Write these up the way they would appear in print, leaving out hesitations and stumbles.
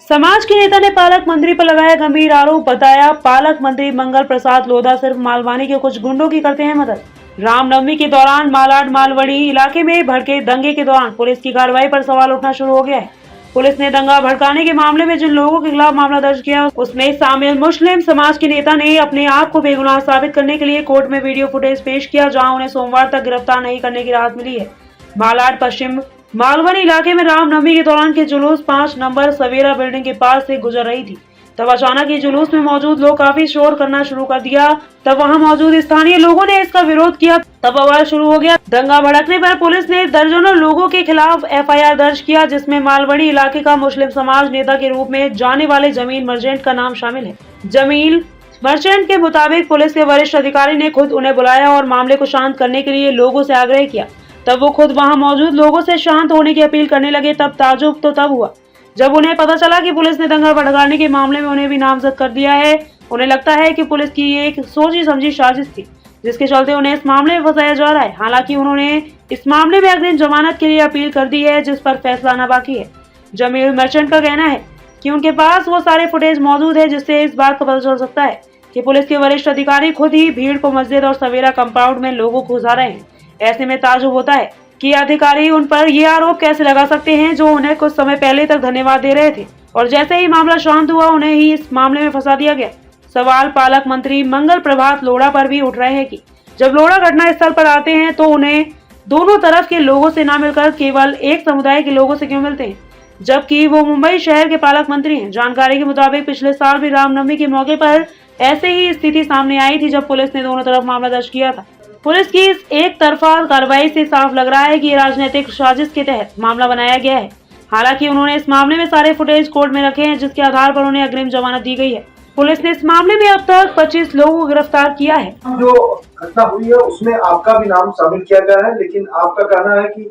समाज के नेता ने पालक मंत्री पर लगाया गंभीर आरोप। बताया पालक मंत्री मंगल प्रसाद लोधा सिर्फ मालवानी के कुछ गुंडों की करते हैं मदद। रामनवमी के दौरान मालाड मालवड़ी इलाके में भड़के दंगे के दौरान पुलिस की कार्रवाई पर सवाल उठना शुरू हो गया है। पुलिस ने दंगा भड़काने के मामले में जिन लोगों के खिलाफ मामला दर्ज किया उसमें शामिल मुस्लिम समाज के नेता ने अपने आप को बेगुनाह साबित करने के लिए कोर्ट में वीडियो फुटेज पेश किया, जहां उन्हें सोमवार तक गिरफ्तार नहीं करने की राहत मिली है। मालाड पश्चिम मालवनी इलाके में रामनवमी के दौरान के जुलूस 5 नंबर सवेरा बिल्डिंग के पास से गुजर रही थी। तब अचानक ये जुलूस में मौजूद लोग काफी शोर करना शुरू कर दिया। तब वहां मौजूद स्थानीय लोगों ने इसका विरोध किया। तब बवाल शुरू हो गया। दंगा भड़कने पर पुलिस ने दर्जनों लोगों के खिलाफ एफआईआर दर्ज किया, जिसमें मालवनी इलाके का मुस्लिम समाज नेता के रूप में जाने वाले जमील मर्चेंट का नाम शामिल है। जमील मर्चेंट के मुताबिक पुलिस के वरिष्ठ अधिकारी ने खुद उन्हें बुलाया और मामले को शांत करने के लिए लोगों से आग्रह किया। तब वो खुद वहां मौजूद लोगों से शांत होने की अपील करने लगे। तब ताजुब तो तब हुआ जब उन्हें पता चला कि पुलिस ने दंगा भड़काने के मामले में उन्हें भी नामजद कर दिया है। उन्हें लगता है कि पुलिस की ये एक सोची समझी साजिश थी, जिसके चलते उन्हें इस मामले में फंसाया जा रहा है। हालांकि उन्होंने इस मामले में अग्रिम जमानत के लिए अपील कर दी है, जिस पर फैसला आना बाकी है। जमील मर्चेंट का कहना है कि उनके पास वो सारे फुटेज मौजूद है, जिससे इस बात का पता चल सकता है कि पुलिस के वरिष्ठ अधिकारी खुद ही भीड़ को मस्जिद और सवेरा कंपाउंड में लोगों को घुसा रहे हैं। ऐसे में ताजुब होता है कि अधिकारी उन पर ये आरोप कैसे लगा सकते हैं, जो उन्हें कुछ समय पहले तक धन्यवाद दे रहे थे, और जैसे ही मामला शांत हुआ उन्हें ही इस मामले में फंसा दिया गया। सवाल पालक मंत्री मंगल प्रभात लोढ़ा पर भी उठ रहे हैं कि जब लोढ़ा घटना स्थल पर आते हैं तो उन्हें दोनों तरफ के लोगों से न मिलकर केवल एक समुदाय के लोगों से क्यों मिलते हैं, जबकि वो मुंबई शहर के पालक मंत्री हैं। जानकारी के मुताबिक पिछले साल भी रामनवमी के मौके पर ऐसे ही स्थिति सामने आई थी, जब पुलिस ने दोनों तरफ मामला दर्ज किया था। पुलिस की इस एक तरफा कार्रवाई से साफ लग रहा है कि ये राजनीतिक साजिश के तहत मामला बनाया गया है। हालांकि उन्होंने इस मामले में सारे फुटेज कोर्ट में रखे हैं, जिसके आधार पर उन्हें अग्रिम जमानत दी गई है। पुलिस ने इस मामले में अब तक 25 लोगों को गिरफ्तार किया है। जो घटना हुई है उसमें आपका भी नाम शामिल किया गया है, लेकिन आपका कहना है कि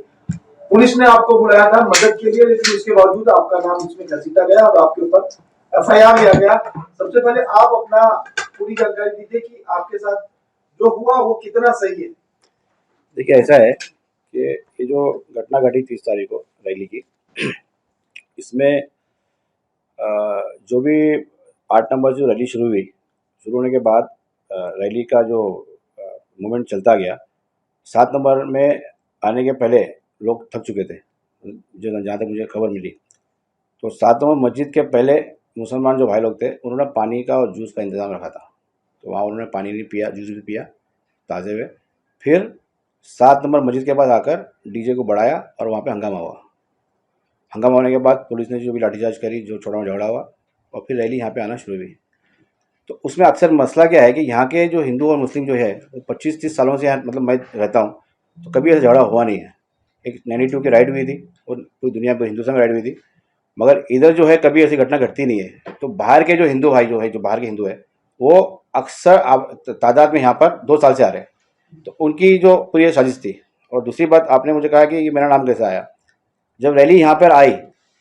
पुलिस ने आपको बुलाया था मदद के लिए, लेकिन उसके बावजूद आपका नाम इसमें घसीटा गया और आपके ऊपर एफआईआर लिया गया। सबसे पहले आप अपना पूरी जानकारी दीजिए कि आपके साथ जो हुआ वो कितना सही है। देखिए, ऐसा है कि ये जो घटना घटी 30 तारीख को रैली की, इसमें जो भी 8 नंबर जो रैली शुरू होने के बाद रैली का जो मूवमेंट चलता गया, 7 नंबर में आने के पहले लोग थक चुके थे, जो जहाँ तक मुझे खबर मिली। तो 7 नंबर मस्जिद के पहले मुसलमान जो भाई लोग थे, उन्होंने पानी का और जूस का इंतज़ाम रखा था। तो वहाँ उन्होंने पानी नहीं पिया, जूस भी पिया ताज़े हुए। फिर 7 नंबर मस्जिद के पास आकर डीजे को बढ़ाया और वहाँ पे हंगामा हुआ। हंगामा होने के बाद पुलिस ने जो भी लाठीचार्ज करी, जो छोटा मोटा झगड़ा हुआ, और फिर रैली यहाँ पे आना शुरू हुई। तो उसमें अक्सर मसला क्या है कि यहाँ के जो हिंदू और मुस्लिम जो है, 25-30 सालों से यहाँ मतलब मैं रहता हूँ, तो कभी ऐसा झगड़ा हुआ नहीं है। एक 92 की राइड हुई थी और पूरी दुनिया पर हिंदुस्तान में राइड हुई थी, मगर इधर जो है कभी ऐसी घटना घटती नहीं है। तो बाहर के जो हिंदू भाई जो बाहर के हिंदू है, वो अक्सर तादाद में यहाँ पर 2 साल से आ रहे हैं। तो उनकी जो पूरी साजिश थी। और दूसरी बात, आपने मुझे कहा कि ये मेरा नाम कैसे आया। जब रैली यहाँ पर आई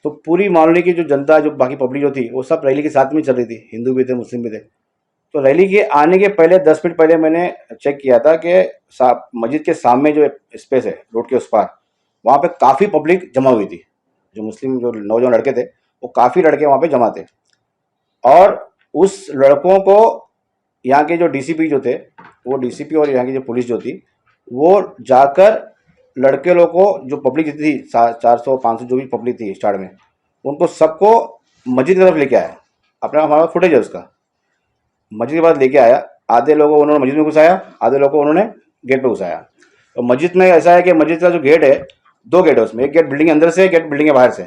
तो पूरी मालवनी की जो जनता, जो बाकी पब्लिक जो थी, वो सब रैली के साथ में चल रही थी, हिंदू भी थे, मुस्लिम भी थे। तो रैली के आने के पहले 10 मिनट पहले मैंने चेक किया था कि मस्जिद के सामने जो स्पेस है रोड के उस पार, वहाँ पर काफ़ी पब्लिक जमा हुई थी। जो मुस्लिम जो नौजवान लड़के थे, वो काफ़ी लड़के वहाँ पर जमा थे। और उस लड़कों को यहाँ के जो डीसीपी जो थे, वो डीसीपी और यहाँ की जो पुलिस जो थी, वो जाकर लड़के लोगों को, जो पब्लिक थी 400-500 जो भी पब्लिक थी स्टार्ट में, उनको सबको मस्जिद की तरफ लेके आया। अपना हमारा फुटेज है उसका, मस्जिद के पास लेके आया। आधे लोगों को उन्होंने मस्जिद में घुसाया, आधे लोगों को उन्होंने गेट पे घुसाया। तो मस्जिद में ऐसा है कि मस्जिद का जो गेट है, 2 गेट है उसमें, एक गेट बिल्डिंग के अंदर से, एक गेट बिल्डिंग के बाहर से।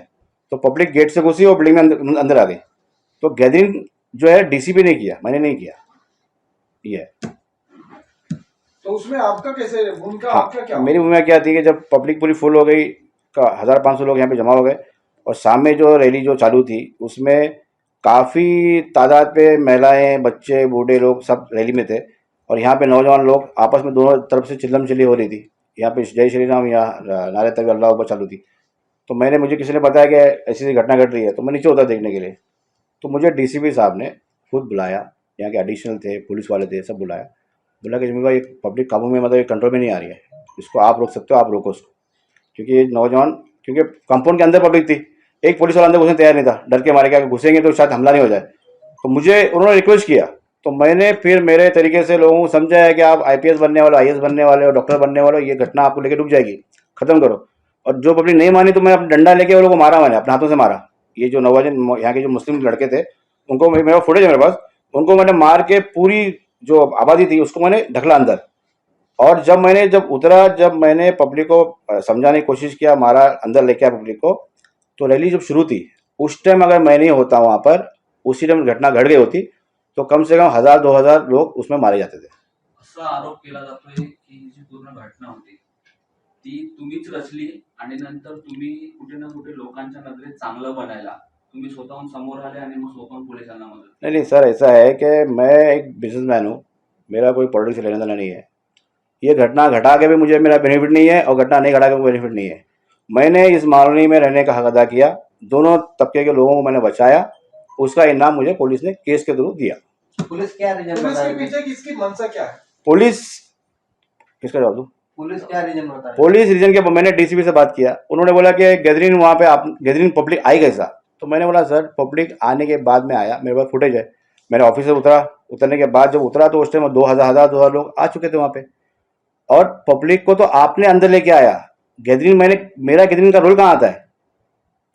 तो पब्लिक गेट से घुसी और बिल्डिंग में अंदर आ गई। तो गैदरिंग जो है डीसीपी ने किया, मैंने नहीं किया। ये तो उसमें आपका कैसे भूमिका? हाँ, आपका क्या? मेरी भूमिका क्या थी कि जब पब्लिक पूरी फुल हो गई, 1500 लोग यहाँ पे जमा हो गए, और सामने जो रैली जो चालू थी उसमें काफ़ी तादाद पे महिलाएं, बच्चे, बूढ़े लोग सब रैली में थे। और यहाँ पे नौजवान लोग आपस में दोनों तरफ से चिल्लम चिल्ली हो रही थी। यहाँ पे जय श्री राम या नारे तकबीर अल्लाह अकबर चालू थी। तो मुझे किसी ने बताया कि ऐसी घटना घट रही है, तो मैं नीचे उतर देखने के लिए। तो मुझे डीसीपी साहब ने खुद बुलाया, यहाँ के एडिशनल थे, पुलिस वाले थे, सब बुलाया। बोला कि जमील भाई, पब्लिक काबू में, मतलब ये कंट्रोल में नहीं आ रही है, इसको आप रोक सकते हो, आप रोको उसको। क्योंकि ये नौजवान, क्योंकि कंपाउंड के अंदर पब्लिक थी, एक पुलिस वाला अंदर घुसने तैयार नहीं था, डर के मारे, क्या घुसेंगे तो शायद हमला नहीं हो जाए। तो मुझे उन्होंने रिक्वेस्ट किया, तो मैंने फिर मेरे तरीके से लोगों को समझाया कि आप आईपीएस बनने वाले हो, आईएएस बनने वाले हो, डॉक्टर बनने वाले हो, ये घटना आपको लेके डूब जाएगी, खत्म करो। और जो पब्लिक नहीं मानी तो मैं अपना डंडा लेके वो लोगों को मारा, मैंने अपने हाथों से मारा। ये जो नौजवान यहाँ के जो मुस्लिम लड़के थे, उनको मेरा फुटेज है मेरे पास, उनको मैंने मार के पूरी जो आबादी थी उसको मैंने ढकला अंदर। और जब मैंने पब्लिक को समझाने की कोशिश किया, मारा, अंदर लेके आया पब्लिक को, तो रैली जब शुरू थी उस टाइम अगर मैं नहीं होता वहाँ पर, उसी टाइम घटना घट गई होती, तो कम से कम 1000-2000 लोग उसमें मारे जाते थे। असा आरोप केला जातोय की ही जी पूर्ण घटना होती ती तुम्हीच रचली आणि नंतर तुम्ही कुठे ना कुठे लोकांच्या नजरेत चांगलं बनायला तुम्ही स्वतःहून समोर आले आणि मग स्वतःहून पोलिसांना मदत केली. नहीं सर, ऐसा है कि मैं एक बिजनेसमैन हूँ, मेरा कोई पॉलिटिक्स से लेना देना नहीं है। ये घटना घटा के भी मुझे मेरा बेनिफिट नहीं है और घटना नहीं घटा के भी बेनिफिट नहीं है। मैंने इस कॉलोनी में रहने का हक अदा किया, दोनों तबके के लोगों को मैंने बचाया, उसका इनाम मुझे पुलिस ने केस के थ्रू दिया। पुलिस क्या रीजन पुलिस बता के रही है? पीछे किसकी मंशा क्या है? पुलिस किसका जवाब दूं? पुलिस क्या रीजन बता रही है? पुलिस रीजन के मैंने डीसीपी से बात किया, उन्होंने बोला कि गैदरिंग वहाँ पे आप गैदरिंग पब्लिक आई कैसा? तो मैंने बोला सर पब्लिक आने के बाद में आया, मेरे पास फुटेज है, मेरे ऑफिस से उतरने के बाद जब उतरा तो उस टाइम 2000 लोग आ चुके थे वहाँ पे, और पब्लिक को तो आपने अंदर लेके आया। गैदरिंग मेरा गैदरिंग का रोल कहाँ आता है?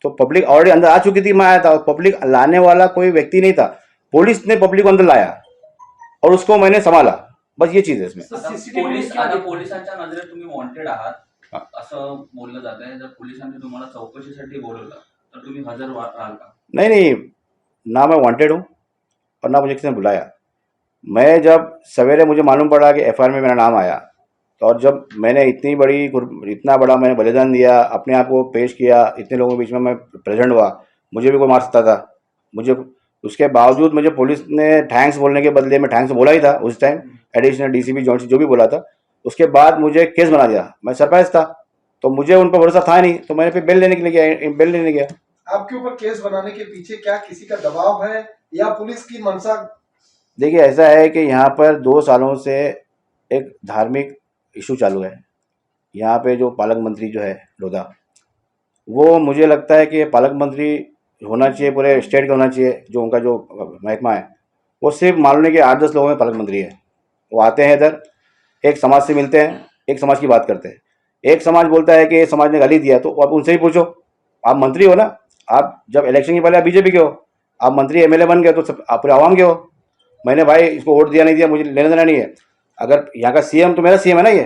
तो पब्लिक ऑलरेडी अंदर आ चुकी थी, मैं आया था, और पब्लिक लाने वाला कोई व्यक्ति नहीं था, पुलिस ने पब्लिक को अंदर लाया और उसको मैंने संभाला, बस ये चीज है इसमें। आता पोलिसांच्या नजरेत तुम्ही वॉन्टेड आहात हा. असं बोललं जात आहे. जर पोलिसांनी तुम्हाला चौकशीसाठी बोलवलं तर तुम्ही हजर राहाल का? नहीं, ना मैं वांटेड हूँ और ना मुझे किसी ने बुलाया। मैं जब सवेरे मुझे मालूम पड़ा कि एफआईआर में मेरा नाम आया, तो और जब मैंने इतना बड़ा मैंने बलिदान दिया, अपने आप को पेश किया, इतने लोगों के बीच में मैं प्रेजेंट हुआ, मुझे भी कोई मार सकता था, मुझे उसके बावजूद मुझे पुलिस ने थैंक्स बोलने के बदले में थैंक्स बोला ही था उस टाइम, एडिशनल डीसीपी जॉइंट जो भी बोला था, उसके बाद मुझे केस बना दिया। मैं सरप्राइज था, तो मुझे उन पर भरोसा था नहीं, तो मैंने फिर बेल लेने गया। आपके ऊपर केस बनाने के पीछे क्या किसी का दबाव है या पुलिस की मंशा? देखिए ऐसा है कि यहाँ पर 2 सालों से एक धार्मिक इशू चालू है। यहाँ पे जो पालक मंत्री जो है लोधा, वो मुझे लगता है कि पालक मंत्री होना चाहिए, पूरे स्टेट का होना चाहिए, जो उनका जो महकमा है, वो सिर्फ मान लो कि 8-10 लोगों में पालक मंत्री है। वो आते हैं इधर, एक समाज से मिलते हैं, एक समाज की बात करते हैं, एक समाज बोलता है कि ये समाज ने गाली दिया, तो आप उनसे ही पूछो, आप मंत्री हो ना, आप जब इलेक्शन के पहले आप बीजेपी के हो, आप मंत्री एमएलए बन गए तो सब आप पूरे आवाम के हो। मैंने भाई इसको वोट दिया नहीं दिया मुझे लेना देना नहीं है, अगर यहाँ का सीएम तो मेरा सीएम है ना ये।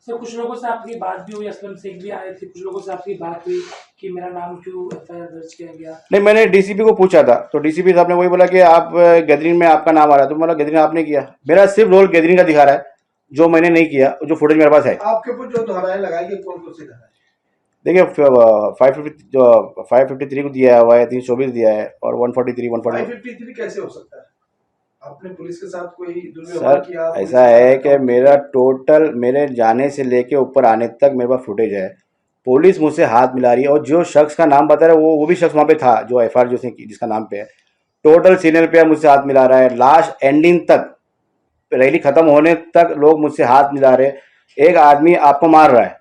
सर कुछ लोगों से आपकी बात भी हुई, असलम शेख भी आए थे, कुछ लोगों से आपकी बात हुई कि मेरा नाम क्यों एफआईआर दर्ज किया गया? नहीं, मैंने डीसीपी को पूछा था, तो डीसीपी साहब ने वही बोला कि आप गैदरिंग में आपका नाम आ रहा है, तो मैंने गैदरिंग आपने किया, मेरा सिर्फ रोल गैदरिंग का दिखा रहा है, जो मैंने नहीं किया, जो फुटेज मेरे पास है। आपके ऊपर जो धाराएं लगाई गई कौन कौन सी धाराएं? देखिए 553 को दिया हुआ है, 324 दिया है, और 143 140। 553 कैसे हो सकता है? आपने पुलिस के साथ कोई दुर्व्यवहार सर किया? ऐसा है कि मेरा टोटल मेरे जाने से लेके ऊपर आने तक मेरे पास फुटेज है, पुलिस मुझसे हाथ मिला रही है, और जो शख्स का नाम बता रहा है वो भी शख्स वहाँ पे था, जो एफआईआर जिसका नाम पे है, टोटल सीनियर पे मुझसे हाथ मिला रहा है, लास्ट एंडिंग तक, रैली खत्म होने तक लोग मुझसे हाथ मिला रहे हैं। एक आदमी आपको मार रहा है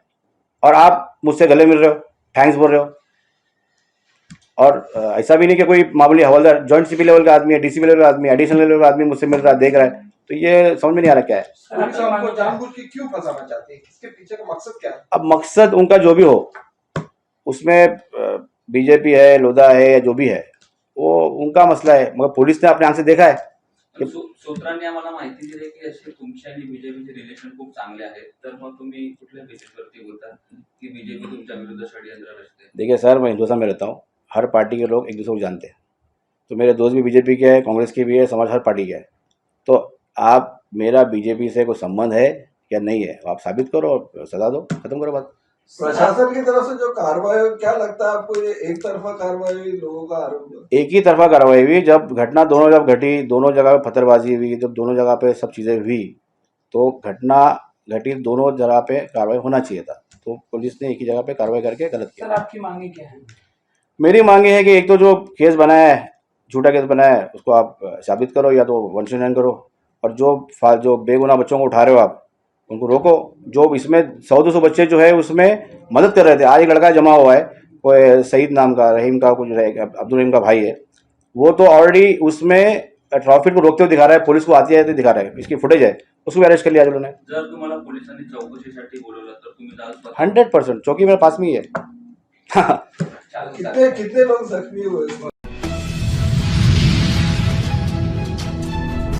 और आप मुझसे गले मिल रहे हो, थैंक्स बोल रहे हो, और ऐसा भी नहीं कि कोई मामूली हवलदार जॉइंट सीपी लेवल का आदमी है, डीसीपी लेवल का आदमी है, एडिशनल लेवल का आदमी मुझसे मिल रहा है, देख रहा है, तो ये समझ में नहीं आ रहा क्या है। पुलिस आपको जानबूझ के क्यों फंसाना चाहती है? इसके पीछे का मकसद क्या है? अब मकसद उनका जो भी हो, उसमें बीजेपी है, लोधा है, या जो भी है, वो उनका मसला है, मगर पुलिस ने अपने आंख से देखा है। सूत्रांनी आम्हाला माहिती दिली की असे तुमचे आणि बीजेपीचे रिलेशन खूप चांगले आहेत, तर मग तुम्ही कुठल्या बेसिसवरती बोलता की बीजेपी तुमच्या विरुद्ध षडयंत्र रचते? देखिए सर, मैं हिंदुस्तान में रहता हूँ, हर पार्टी के लोग एक दूसरे को जानते हैं, तो मेरे दोस्त भी बीजेपी के हैं, कांग्रेस के भी है, समाज हर पार्टी का है, तो आप मेरा बीजेपी से कोई संबंध है या नहीं है, आप साबित करो और सजा दो, खत्म करो बात। प्रशासन की तरफ से जो कार्रवाई हो, क्या लगता है आपको, ये एक तरफा कार्रवाई, लोगों का आरोप? एक ही तरफा कार्रवाई हुई, जब घटना जब घटी, दोनों जगह पे पत्थरबाजी हुई, जब दोनों जगह पे सब चीज़ें हुई, तो घटना घटी, दोनों जगह पे कार्रवाई होना चाहिए था, तो पुलिस ने एक ही जगह पे कार्रवाई करके गलत किया। सर आपकी मांगे क्या है? मेरी मांग ये है कि एक तो जो केस बनाया है, झूठा केस बनाया है, उसको आप साबित करो, या तो 109 करो, और जो बेगुनाह बच्चों को उठा रहे हो आप, उनको रोको। जो इसमें 100-200 बच्चे जो है उसमें मदद कर रहे थे, आज एक लड़का जमा हुआ है, कोई सईद नाम का, रहीम का कुछ अब्दुल रहीम का भाई है, वो तो ऑलरेडी उसमें ट्रैफिक को रोकते हुए दिखा रहा है, पुलिस को आती जाती दिखा रहा है, इसकी फुटेज है, उसको अरेस्ट कर लिया आज उन्होंने। जर तुम्हाला पोलिसांनी चौकशीसाठी बोलवलं तर तुम्ही जाल स्वतः? 100% चौकी मेरे पास में ही है। चालेल, चालेल. कितने लोग जख्मी हुए?